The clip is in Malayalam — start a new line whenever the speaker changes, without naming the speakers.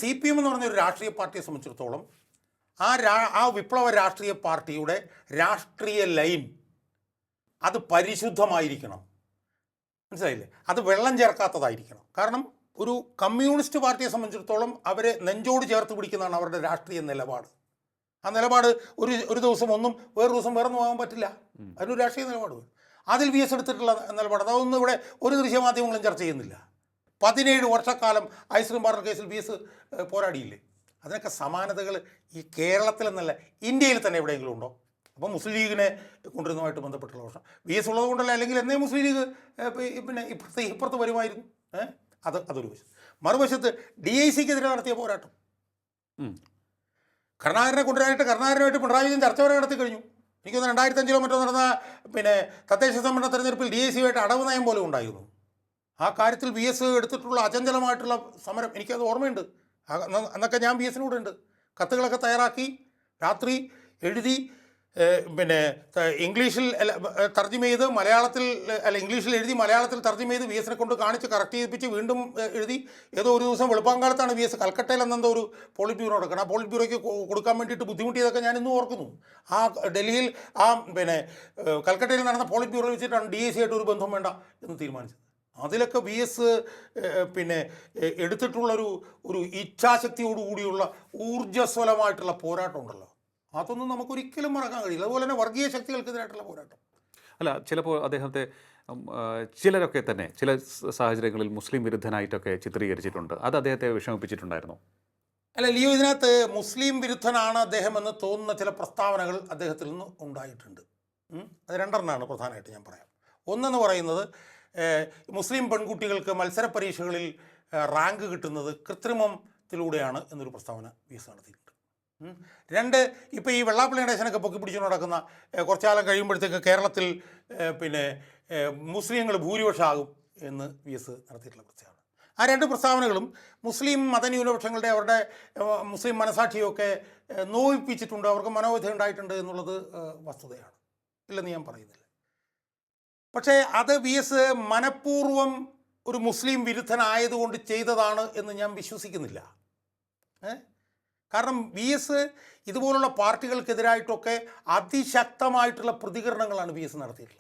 CPM എന്ന് പറഞ്ഞൊരു രാഷ്ട്രീയ പാർട്ടിയെ സംബന്ധിച്ചിടത്തോളം ആ വിപ്ലവ രാഷ്ട്രീയ പാർട്ടിയുടെ രാഷ്ട്രീയ ലൈൻ അത് പരിശുദ്ധമായിരിക്കണം. മനസ്സിലായില്ലേ? അത് വെള്ളം ചേർക്കാത്തതായിരിക്കണം. കാരണം ഒരു കമ്മ്യൂണിസ്റ്റ് പാർട്ടിയെ സംബന്ധിച്ചിടത്തോളം അവരെ നെഞ്ചോട് ചേർത്ത് പിടിക്കുന്നതാണ് അവരുടെ രാഷ്ട്രീയ നിലപാട്. ആ നിലപാട് ഒരു ദിവസം ഒന്നും വേറൊരു ദിവസം വേറൊന്നും ആകാൻ പറ്റില്ല. അതിനൊരു രാഷ്ട്രീയ നിലപാട് വരും. അതിൽ VS എടുത്തിട്ടുള്ള നിലപാട് അതൊന്നും ഇവിടെ ഒരു ദൃശ്യമാധ്യമങ്ങളും ചർച്ച ചെയ്യുന്നില്ല. 17 വർഷക്കാലം ഐസ്ക്രീം പാർലർ കേസിൽ VS പോരാടിയില്ലേ? അതിനൊക്കെ സമാനതകൾ ഈ കേരളത്തിലെന്നല്ല ഇന്ത്യയിൽ തന്നെ എവിടെയെങ്കിലും ഉണ്ടോ? അപ്പോൾ മുസ്ലിം ലീഗിനെ കൊണ്ടുവരുന്നതുമായിട്ട് ബന്ധപ്പെട്ടുള്ള പ്രശ്നം VS ഉള്ളത് കൊണ്ടല്ല, അല്ലെങ്കിൽ എന്നേ മുസ്ലിം ലീഗ് പിന്നെ ഇപ്പുറത്ത് വരുമായിരുന്നു. അതൊരു വശം. മറുവശത്ത് DICക്കെതിരെ നടത്തിയ പോരാട്ടം, കരുണാകരനെ കൊണ്ടുവരാനായിട്ട് കരുണാകരനുമായിട്ട് പിണറായി വിജയൻ ചർച്ച വരെ നടത്തി കഴിഞ്ഞു. എനിക്കൊന്ന് 2005 മറ്റോ നടന്ന പിന്നെ തദ്ദേശ സംവരണ തെരഞ്ഞെടുപ്പിൽ DICയുമായിട്ട് അടവ് നയം പോലും ഉണ്ടായിരുന്നു. ആ കാര്യത്തിൽ VS എടുത്തിട്ടുള്ള അചഞ്ചലമായിട്ടുള്ള സമരം എനിക്കത് ഓർമ്മയുണ്ട്. അന്നൊക്കെ ഞാൻ VSനൂടെ ഉണ്ട്. കത്തുകളൊക്കെ തയ്യാറാക്കി രാത്രി എഴുതി, പിന്നെ ഇംഗ്ലീഷിൽ തർജ്ജമ ചെയ്ത് മലയാളത്തിൽ ഇംഗ്ലീഷിൽ എഴുതി മലയാളത്തിൽ തർജ്ജമ ചെയ്ത് VSനെ കൊണ്ട് കാണിച്ച് കറക്റ്റ് ചെയ്യിപ്പിച്ച് വീണ്ടും എഴുതി. ഏതോ ഒരു ദിവസം വെളുപ്പാങ്കാലത്താണ് VS കൽക്കട്ടയിൽ എന്നെന്തോ ഒരു പോളിറ്റ് ബ്യൂറോ എടുക്കണം. ആ പോളിറ്റ് ബ്യൂറോയ്ക്ക് കൊടുക്കാൻ വേണ്ടിയിട്ട് ബുദ്ധിമുട്ടിയതൊക്കെ ഞാൻ ഇന്നും ഓർക്കുന്നു. ആ ഡൽഹിയിൽ പിന്നെ കൽക്കട്ടയിൽ നടന്ന പോളിറ്റ് ബ്യൂറോ വെച്ചിട്ടാണ് DICയായിട്ട് ഒരു ബന്ധം വേണ്ട എന്ന് തീരുമാനിച്ചത്. അതിലൊക്കെ VS പിന്നെ എടുത്തിട്ടുള്ളൊരു ഇച്ഛാശക്തിയോടുകൂടിയുള്ള ഊർജ്ജസ്വലമായിട്ടുള്ള പോരാട്ടം ഉണ്ടല്ലോ, അതൊന്നും നമുക്കൊരിക്കലും മറക്കാൻ കഴിയില്ല. അതുപോലെ തന്നെ വർഗീയ ശക്തികൾക്കെതിരായിട്ടുള്ള പോരാട്ടം.
അല്ല, ചിലപ്പോൾ അദ്ദേഹത്തെ ചിലരൊക്കെ തന്നെ ചില സാഹചര്യങ്ങളിൽ മുസ്ലിം വിരുദ്ധനായിട്ടൊക്കെ ചിത്രീകരിച്ചിട്ടുണ്ട്. അത് അദ്ദേഹത്തെ വിഷമിപ്പിച്ചിട്ടുണ്ടായിരുന്നു?
അല്ല ലിയോ, ഇതിനകത്ത് മുസ്ലിം വിരുദ്ധനാണ് അദ്ദേഹം എന്ന് തോന്നുന്ന ചില പ്രസ്താവനകൾ അദ്ദേഹത്തിൽ നിന്ന് ഉണ്ടായിട്ടുണ്ട്. അത് രണ്ടെണ്ണമാണ് പ്രധാനമായിട്ട് ഞാൻ പറയാം. ഒന്നെന്ന് പറയുന്നത് മുസ്ലിം പെൺകുട്ടികൾക്ക് മത്സര പരീക്ഷകളിൽ റാങ്ക് കിട്ടുന്നത് കൃത്രിമത്തിലൂടെയാണ് എന്നൊരു പ്രസ്താവന VS നടത്തിയിട്ടുണ്ട്. രണ്ട്, ഇപ്പോൾ ഈ വെള്ളാപ്പള്ളി ഗണേശനൊക്കെ പൊക്കി പിടിച്ചു നടക്കുന്ന കുറച്ചു കാലം കഴിയുമ്പോഴത്തേക്ക് കേരളത്തിൽ പിന്നെ മുസ്ലിങ്ങൾ ഭൂരിപക്ഷമാകും എന്ന് VS നടത്തിയിട്ടുള്ള പ്രസ്താവന. ആ രണ്ട് പ്രസ്താവനകളും മുസ്ലിം മതന്യൂനപക്ഷങ്ങളുടെ അവരുടെ മുസ്ലിം മനസാക്ഷിയൊക്കെ നോവിപ്പിച്ചിട്ടുണ്ട്, അവർക്ക് മനോവ്യഥ ഉണ്ടായിട്ടുണ്ട് എന്നുള്ളത് വസ്തുതയാണ്, ഇല്ലെന്ന് ഞാൻ പറയുന്നില്ല. പക്ഷേ അത് VS മനഃപൂർവ്വം ഒരു മുസ്ലിം വിരുദ്ധനായതുകൊണ്ട് ചെയ്തതാണ് എന്ന് ഞാൻ വിശ്വസിക്കുന്നില്ല. കാരണം VS ഇതുപോലുള്ള പാർട്ടികൾക്കെതിരായിട്ടൊക്കെ അതിശക്തമായിട്ടുള്ള പ്രതികരണങ്ങളാണ് VS നടത്തിയിട്ടുള്ളത്.